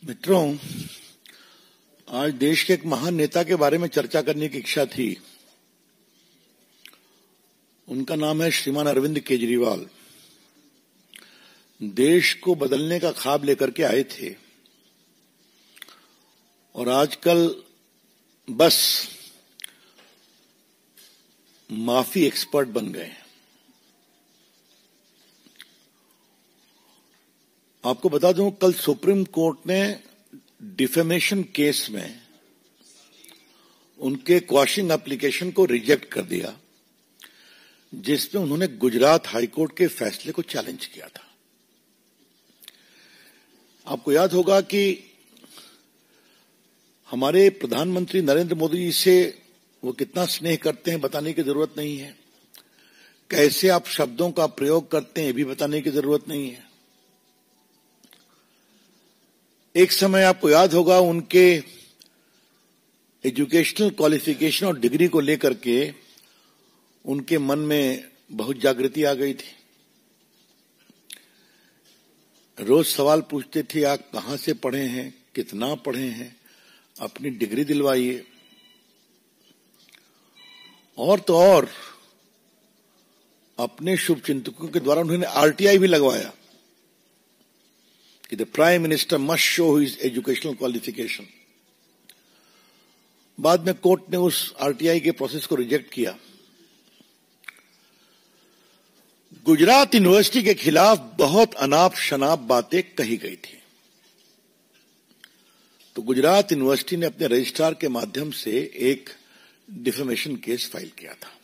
मित्रों, आज देश के एक महान नेता के बारे में चर्चा करने की इच्छा थी। उनका नाम है श्रीमान अरविंद केजरीवाल। देश को बदलने का ख्वाब लेकर के आए थे और आजकल बस माफी एक्सपर्ट बन गए। आपको बता दूं, कल सुप्रीम कोर्ट ने डिफेमेशन केस में उनके क्वाशिंग एप्लीकेशन को रिजेक्ट कर दिया, जिसमें उन्होंने गुजरात हाईकोर्ट के फैसले को चैलेंज किया था। आपको याद होगा कि हमारे प्रधानमंत्री नरेंद्र मोदी जी से वो कितना स्नेह करते हैं, बताने की जरूरत नहीं है। कैसे आप शब्दों का प्रयोग करते हैं, ये भी बताने की जरूरत नहीं है। एक समय आपको याद होगा, उनके एजुकेशनल क्वालिफिकेशन और डिग्री को लेकर के उनके मन में बहुत जागृति आ गई थी। रोज सवाल पूछते थे, आप कहां से पढ़े हैं, कितना पढ़े हैं, अपनी डिग्री दिलवाइए। और तो और अपने शुभचिंतकों के द्वारा उन्होंने आरटीआई भी लगवाया कि the prime minister must show his educational qualification. बाद में कोर्ट ने उस आरटीआई के प्रोसेस को रिजेक्ट किया। गुजरात यूनिवर्सिटी के खिलाफ बहुत अनाप शनाप बातें कही गई थी, तो गुजरात यूनिवर्सिटी ने अपने रजिस्ट्रार के माध्यम से एक डिफेमेशन केस फाइल किया था।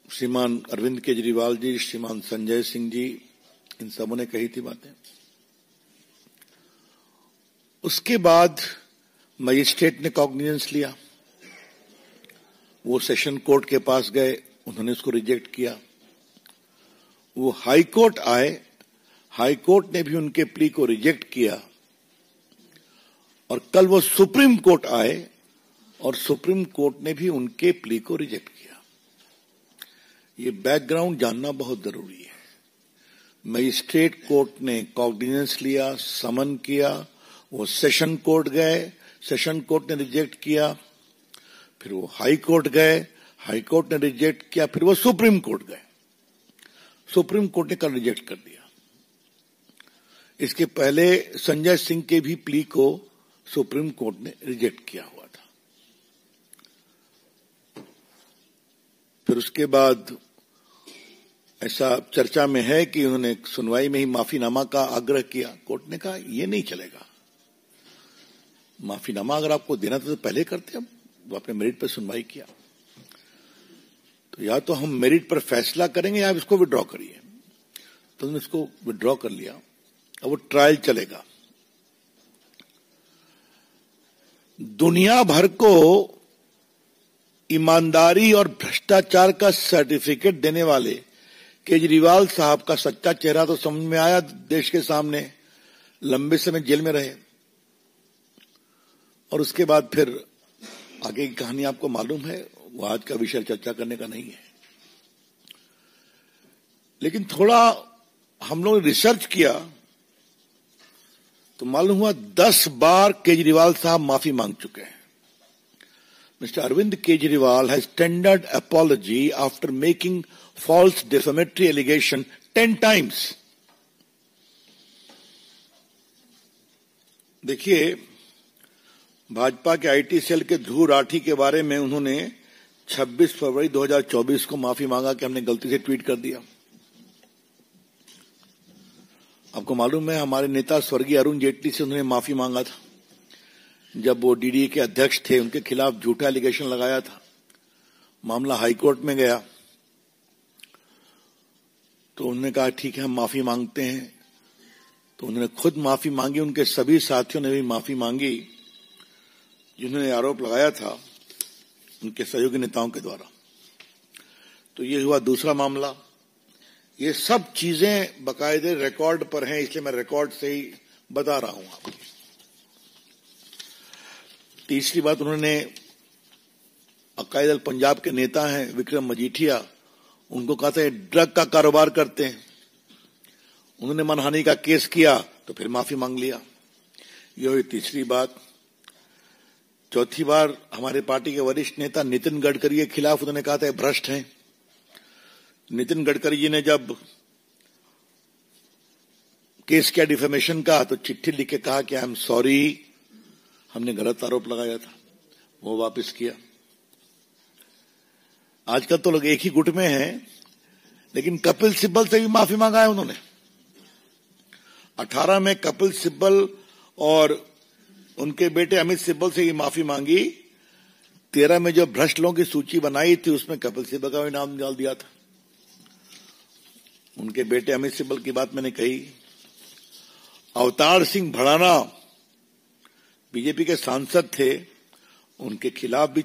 श्रीमान अरविंद केजरीवाल जी, श्रीमान संजय सिंह जी, इन सबों ने कही थी बातें। उसके बाद मजिस्ट्रेट ने कॉग्निजेंस लिया, वो सेशन कोर्ट के पास गए, उन्होंने उसको रिजेक्ट किया। वो हाई कोर्ट आए, हाई कोर्ट ने भी उनके प्ली को रिजेक्ट किया। और कल वो सुप्रीम कोर्ट आए और सुप्रीम कोर्ट ने भी उनके प्ली को रिजेक्ट किया। ये बैकग्राउंड जानना बहुत जरूरी है। मजिस्ट्रेट कोर्ट ने कॉग्निजेंस लिया, समन किया, वो सेशन कोर्ट गए, सेशन कोर्ट ने रिजेक्ट किया, फिर वो हाई कोर्ट गए, हाई कोर्ट ने रिजेक्ट किया, फिर वो सुप्रीम कोर्ट गए, सुप्रीम कोर्ट ने कल रिजेक्ट कर दिया। इसके पहले संजय सिंह के भी प्ली को सुप्रीम कोर्ट ने रिजेक्ट किया हुआ था। फिर उसके बाद ऐसा चर्चा में है कि उन्होंने सुनवाई में ही माफीनामा का आग्रह किया। कोर्ट ने कहा यह नहीं चलेगा, माफीनामा अगर आपको देना था तो पहले करते। अब वो अपने मेरिट पर सुनवाई किया, तो या तो हम मेरिट पर फैसला करेंगे या आप इसको विड्रॉ करिए। तो उन्होंने इसको विड्रॉ कर लिया। अब वो ट्रायल चलेगा। दुनिया भर को ईमानदारी और भ्रष्टाचार का सर्टिफिकेट देने वाले केजरीवाल साहब का सच्चा चेहरा तो समझ में आया देश के सामने। लंबे समय जेल में रहे और उसके बाद फिर आगे की कहानी आपको मालूम है, वो आज का विषय चर्चा करने का नहीं है। लेकिन थोड़ा हम लोग रिसर्च किया तो मालूम हुआ 10 बार केजरीवाल साहब माफी मांग चुके हैं। Mr. Arvind Kejriwal has tendered apology after making false defamatory allegation 10 times. देखिए, भाजपा के आईटी सेल के ध्रुव राठी के बारे में उन्होंने 26 फरवरी 2024 को माफी मांगा कि हमने गलती से ट्वीट कर दिया। आपको मालूम है, हमारे नेता स्वर्गीय अरुण जेटली से उन्होंने माफी मांगा था जब वो डीडीए के अध्यक्ष थे। उनके खिलाफ झूठा एलिगेशन लगाया था, मामला हाईकोर्ट में गया, तो उन्होंने कहा ठीक है हम माफी मांगते हैं। तो उन्होंने खुद माफी मांगी, उनके सभी साथियों ने भी माफी मांगी जिन्होंने आरोप लगाया था उनके सहयोगी नेताओं के द्वारा। तो ये हुआ दूसरा मामला। ये सब चीजें बाकायदे रिकॉर्ड पर हैं, इसलिए मैं रिकॉर्ड से ही बता रहा हूं आपको। तीसरी बात, उन्होंने अकाली दल पंजाब के नेता हैं विक्रम मजीठिया, उनको कहा था ड्रग का कारोबार करते हैं। उन्होंने मानहानि का केस किया तो फिर माफी मांग लिया। यह हुई तीसरी बात। चौथी बार हमारे पार्टी के वरिष्ठ नेता नितिन गडकरी के खिलाफ उन्होंने कहा था भ्रष्ट हैं। नितिन गडकरी जी ने जब केस किया डिफेमेशन का तो चिट्ठी लिख के कहा कि आई एम सॉरी, हमने गलत आरोप लगाया था, वो वापस किया। आजकल तो लोग एक ही गुट में हैं, लेकिन कपिल सिब्बल से भी माफी मांगा है उन्होंने। 18 में कपिल सिब्बल और उनके बेटे अमित सिब्बल से भी माफी मांगी। 13 में जो भ्रष्ट लोगों की सूची बनाई थी उसमें कपिल सिब्बल का भी नाम डाल दिया था। उनके बेटे अमित सिब्बल की बात मैंने कही। अवतार सिंह भड़ाना बीजेपी के सांसद थे, उनके खिलाफ भी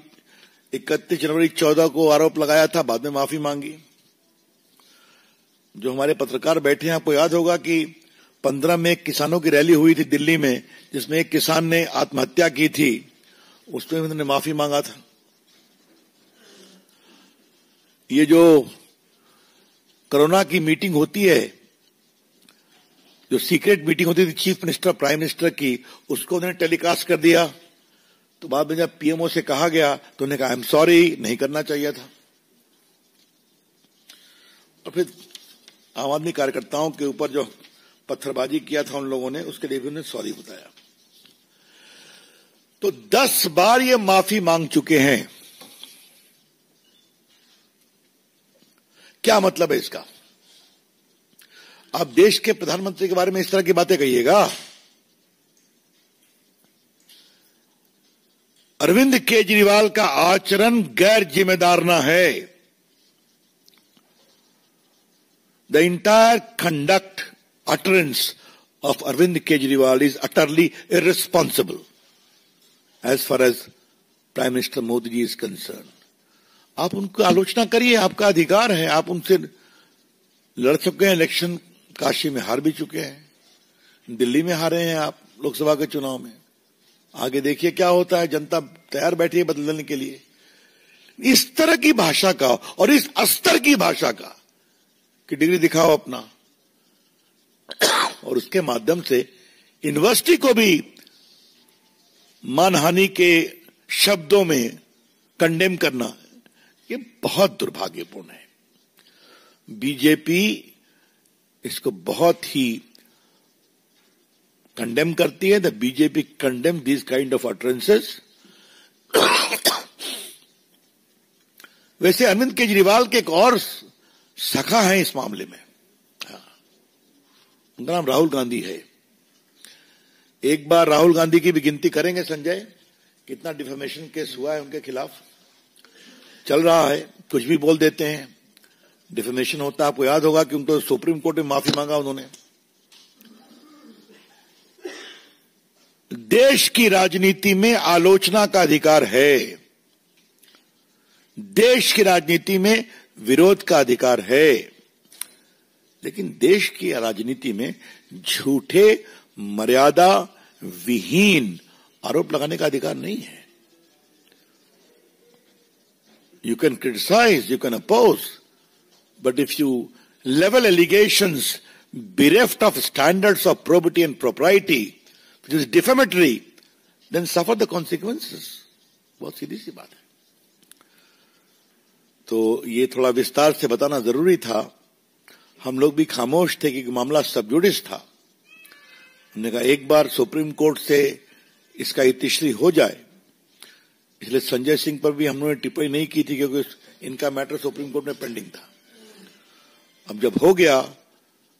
31 जनवरी 14 को आरोप लगाया था, बाद में माफी मांगी। जो हमारे पत्रकार बैठे हैं, आपको याद होगा कि 15 में किसानों की रैली हुई थी दिल्ली में, जिसमें एक किसान ने आत्महत्या की थी, उसमें उन्होंने माफी मांगा था। ये जो कोरोना की मीटिंग होती है, जो सीक्रेट मीटिंग होती थी चीफ मिनिस्टर प्राइम मिनिस्टर की, उसको उन्होंने टेलीकास्ट कर दिया। तो बाद में जब पीएमओ से कहा गया तो उन्होंने कहा आई एम सॉरी, नहीं करना चाहिए था। और फिर आम आदमी कार्यकर्ताओं के ऊपर जो पत्थरबाजी किया था उन लोगों ने, उसके लिए भी उन्होंने सॉरी बताया। तो 10 बार ये माफी मांग चुके हैं। क्या मतलब है इसका? आप देश के प्रधानमंत्री के बारे में इस तरह की बातें कहिएगा? अरविंद केजरीवाल का आचरण गैर जिम्मेदाराना है। The entire conduct utterance of Arvind Kejriwal is utterly irresponsible as far as Prime Minister Modi ji is concerned. आप उनको आलोचना करिए, आपका अधिकार है। आप उनसे लड़ चुके हैं, इलेक्शन काशी में हार भी चुके हैं, दिल्ली में हारे हैं आप लोकसभा के चुनाव में। आगे देखिए क्या होता है, जनता तैयार बैठी है बदलने के लिए। इस तरह की भाषा का और इस स्तर की भाषा का कि डिग्री दिखाओ अपना, और उसके माध्यम से यूनिवर्सिटी को भी मानहानि के शब्दों में कंडेम करना, ये बहुत दुर्भाग्यपूर्ण है। बीजेपी इसको बहुत ही कंडेम करती है। The BJP condemn this kind of utterances. वैसे अरविंद केजरीवाल के एक और सखा है इस मामले में, उनका नाम राहुल गांधी है। एक बार राहुल गांधी की भी गिनती करेंगे संजय, कितना डिफेमेशन केस हुआ है उनके खिलाफ। चल रहा है, कुछ भी बोल देते हैं, डिफेमेशन होता है। आपको याद होगा कि उनको सुप्रीम कोर्ट में माफी मांगा उन्होंने। देश की राजनीति में आलोचना का अधिकार है, देश की राजनीति में विरोध का अधिकार है, लेकिन देश की राजनीति में झूठे मर्यादा विहीन आरोप लगाने का अधिकार नहीं है। You can criticize, you can oppose, but if you level allegations bereft of standards of probity and propriety, which is defamatory, then suffer the consequences. बहुत सीधी सी बात है। तो ये थोड़ा विस्तार से बताना जरूरी था। हम लोग भी खामोश थे कि मामला सब जुडिस था। हमने कहा एक बार सुप्रीम कोर्ट से इसका इतिश्री हो जाए, इसलिए संजय सिंह पर भी हम लोगों ने टिप्पणी नहीं की थी, क्योंकि इनका मैटर सुप्रीम कोर्ट में पेंडिंग था। अब जब हो गया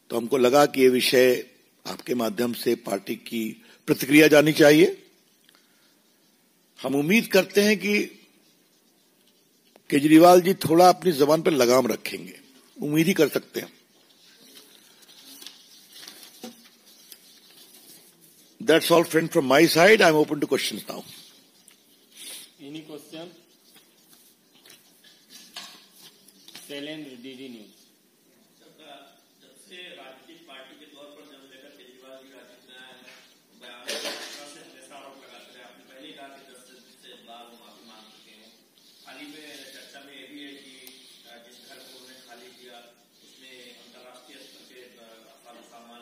तो हमको लगा कि ये विषय आपके माध्यम से पार्टी की प्रतिक्रिया जानी चाहिए। हम उम्मीद करते हैं कि केजरीवाल जी थोड़ा अपनी जबान पर लगाम रखेंगे, उम्मीद ही कर सकते हैं। That's all, friend, from my side. I'm open to questions now. Any question? Shailendra, DD news. जब से राजनीतिक पार्टी के तौर पर जब लेकर केजरीवाल जी राजनीति में आए हैं, बयान से हमेशा आरोप लगाते रहे। आपने पहले ही कहा कि 10 से बार वो माफी मांग चुके हैं। हाल ही में चर्चा में यह भी है कि जिस घर को उन्होंने खाली किया उसमें अंतर्राष्ट्रीय स्तर के सामान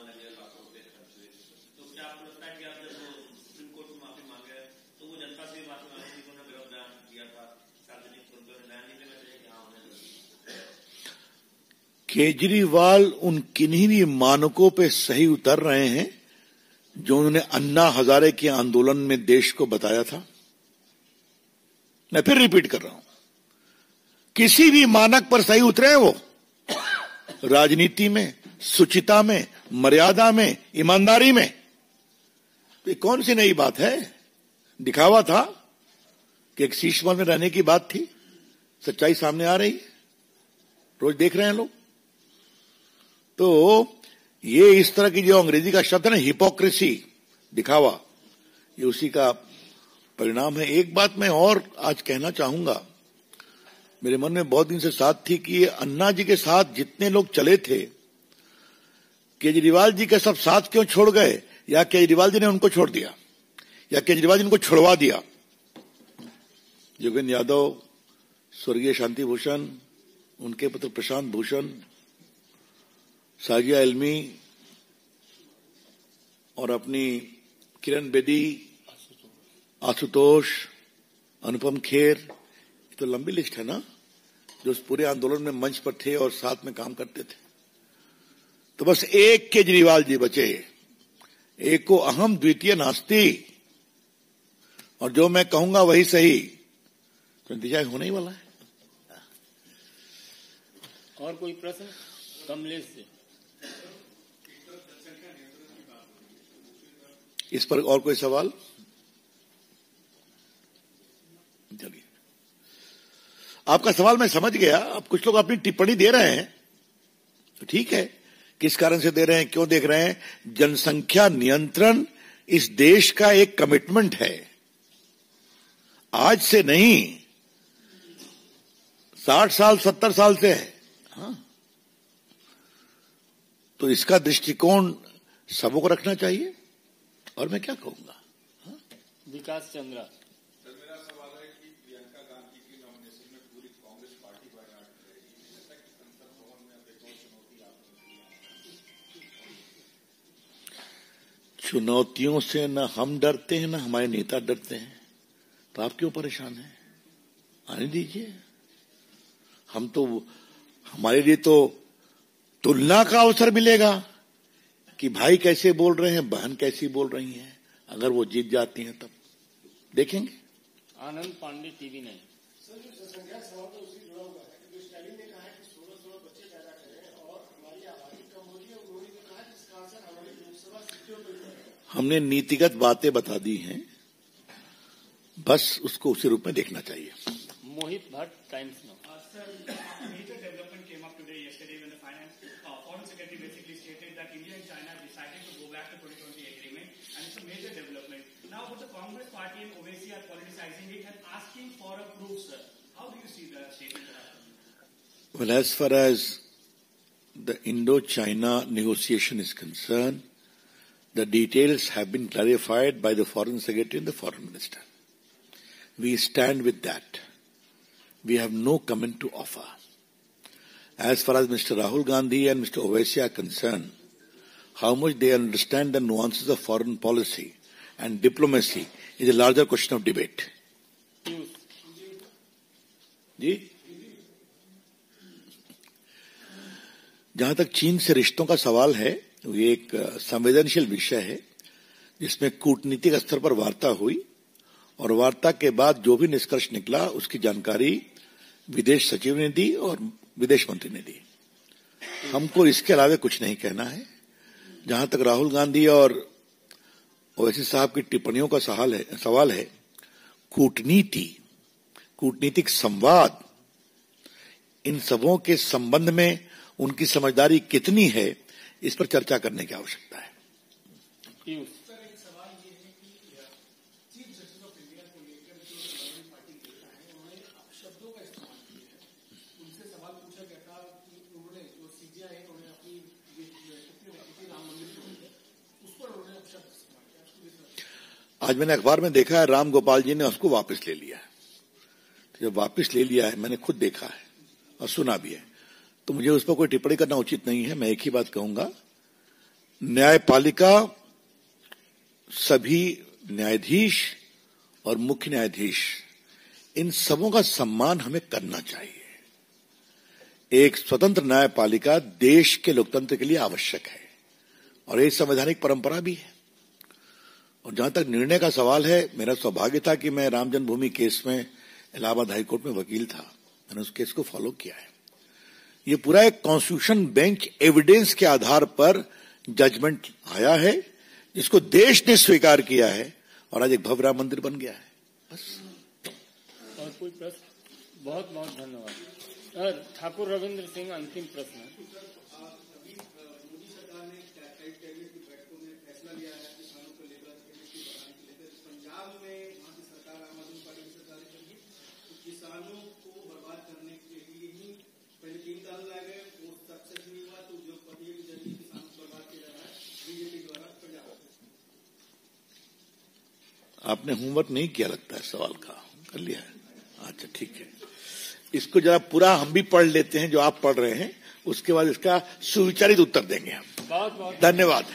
केजरीवाल उन किन्हीं भी मानकों पे सही उतर रहे हैं जो उन्होंने अन्ना हजारे के आंदोलन में देश को बताया था। मैं फिर रिपीट कर रहा हूं, किसी भी मानक पर सही उतरे हैं वो, राजनीति में, शुचिता में, मर्यादा में, ईमानदारी में। तो ये कौन सी नई बात है? दिखावा था कि एक शीर्ष में रहने की बात थी, सच्चाई सामने आ रही है, रोज देख रहे हैं लोग। तो ये इस तरह की जो अंग्रेजी का शब्द है ना, हिपोक्रेसी, दिखावा, ये उसी का परिणाम है। एक बात मैं और आज कहना चाहूंगा, मेरे मन में बहुत दिन से साथ थी कि ये अन्ना जी के साथ जितने लोग चले थे, केजरीवाल जी के सब साथ क्यों छोड़ गए, या केजरीवाल जी ने उनको छोड़ दिया, या केजरीवाल जी उनको छोड़वा दिया। योगेंद्र यादव, स्वर्गीय शांति भूषण, उनके पुत्र प्रशांत भूषण, साजिया इल्मी और अपनी किरण बेदी, आशुतोष, अनुपम खेर, तो लंबी लिस्ट है ना, जो उस पूरे आंदोलन में मंच पर थे और साथ में काम करते थे। तो बस एक केजरीवाल जी बचे, एको अहम द्वितीय नास्ति, और जो मैं कहूंगा वही सही, तो नतीजा होने ही वाला है। और कोई प्रश्न? कमलेश से। इस पर और कोई सवाल? चलिए, आपका सवाल मैं समझ गया। अब कुछ लोग अपनी टिप्पणी दे रहे हैं, तो ठीक है, किस कारण से दे रहे हैं, क्यों देख रहे हैं? जनसंख्या नियंत्रण इस देश का एक कमिटमेंट है, आज से नहीं, 60 साल 70 साल से है। हाँ, तो इसका दृष्टिकोण सबों को रखना चाहिए। और मैं क्या कहूंगा? हाँ? विकास चंद्रा। सर, मेरा सवाल है कि प्रियंका गांधी की नॉमिनेशन में पूरी कांग्रेस पार्टी बायकॉट करेगी, जैसा कि संसद भवन में अब एक और चुनौती आपने दी। चुनौतियों से न हम डरते हैं, न हमारे नेता डरते हैं, तो आप क्यों परेशान हैं? आने दीजिए। हम तो, हमारे लिए तो तुलना का अवसर मिलेगा कि भाई कैसे बोल रहे हैं, बहन कैसी बोल रही हैं। अगर वो जीत जाती हैं तब देखेंगे। आनंद पांडे, टीवी 9। सर, जो संख्या सवाल तो उसी जुड़ा हुआ है, जो स्टालिन ने कहा है कि 16 बच्चे पैदा करें और हमारी आबादी कम हो रही है, उन्होंने कहा कि इसका असर हमारी लोकसभा सीटों पर पड़ेगा। हमने नीतिगत बातें बता दी हैं, बस उसको उसी रूप में देखना चाहिए। Mohit Bhatt, Times Now. Sir, a major development came up today, yesterday, when the Foreign Secretary basically stated that India and China decided to go back to 2020 agreement, and it's a major development. Now, but the Congress Party and OWC are politicizing it and asking for a proof, sir. How do you see the statement? Well, as far as the Indo-China negotiation is concerned, the details have been clarified by the Foreign Secretary and the Foreign Minister. We stand with that. We have no comment to offer. As far as Mr. Rahul Gandhi and Mr. Owaisi are concerned, how much they understand the nuances of foreign policy and diplomacy is a larger question of debate. जी, जहां तक चीन से रिश्तों का सवाल है, ये एक संवेदनशील विषय है जिसमें कूटनीतिक स्तर पर वार्ता हुई, और वार्ता के बाद जो भी निष्कर्ष निकला उसकी जानकारी विदेश सचिव ने दी और विदेश मंत्री ने दी। हमको इसके अलावा कुछ नहीं कहना है। जहां तक राहुल गांधी और ओवैसी साहब की टिप्पणियों का सवाल है, कूटनीतिक संवाद, इन सबों के संबंध में उनकी समझदारी कितनी है, इस पर चर्चा करने की आवश्यकता है। आज मैंने अखबार में देखा है, राम गोपाल जी ने उसको वापस ले लिया है। तो जब वापस ले लिया है, मैंने खुद देखा है और सुना भी है, तो मुझे उस पर कोई टिप्पणी करना उचित नहीं है। मैं एक ही बात कहूंगा, न्यायपालिका, सभी न्यायाधीश और मुख्य न्यायाधीश, इन सबों का सम्मान हमें करना चाहिए। एक स्वतंत्र न्यायपालिका देश के लोकतंत्र के लिए आवश्यक है और एक संवैधानिक परंपरा भी है। और जहां तक निर्णय का सवाल है, मेरा सौभाग्य था कि मैं राम जन्मभूमि केस में इलाहाबाद हाईकोर्ट में वकील था। मैंने उस केस को फॉलो किया है। ये पूरा एक कॉन्स्टिट्यूशन बेंच एविडेंस के आधार पर जजमेंट आया है, जिसको देश ने स्वीकार किया है और आज एक भव्य राम मंदिर बन गया है। बस। और कोई प्रश्न? बहुत बहुत धन्यवाद। ठाकुर रविंद्र सिंह, अंतिम प्रश्न। मोदी सरकार ने कैबिनेट की बैठकों में फैसला लिया है किसानों को लेकर बढ़ाने के लेकर। पंजाब में वहां की सरकार, आम आदमी पार्टी की सरकार ने कही तो किसानों को बर्बाद करने के लिए ही पहले 3 कानून लाए गए, वो सक्सेस नहीं हुआ, तो उद्योगपति के जरिए किसानों को बर्बाद किया जा रहा है बीजेपी द्वारा पंजाब। आपने होमवर्क नहीं किया लगता है, सवाल का कर लिया है। अच्छा ठीक है, इसको जरा पूरा हम भी पढ़ लेते हैं जो आप पढ़ रहे हैं, उसके बाद इसका सुविचारित उत्तर देंगे हम। बहुत बहुत धन्यवाद।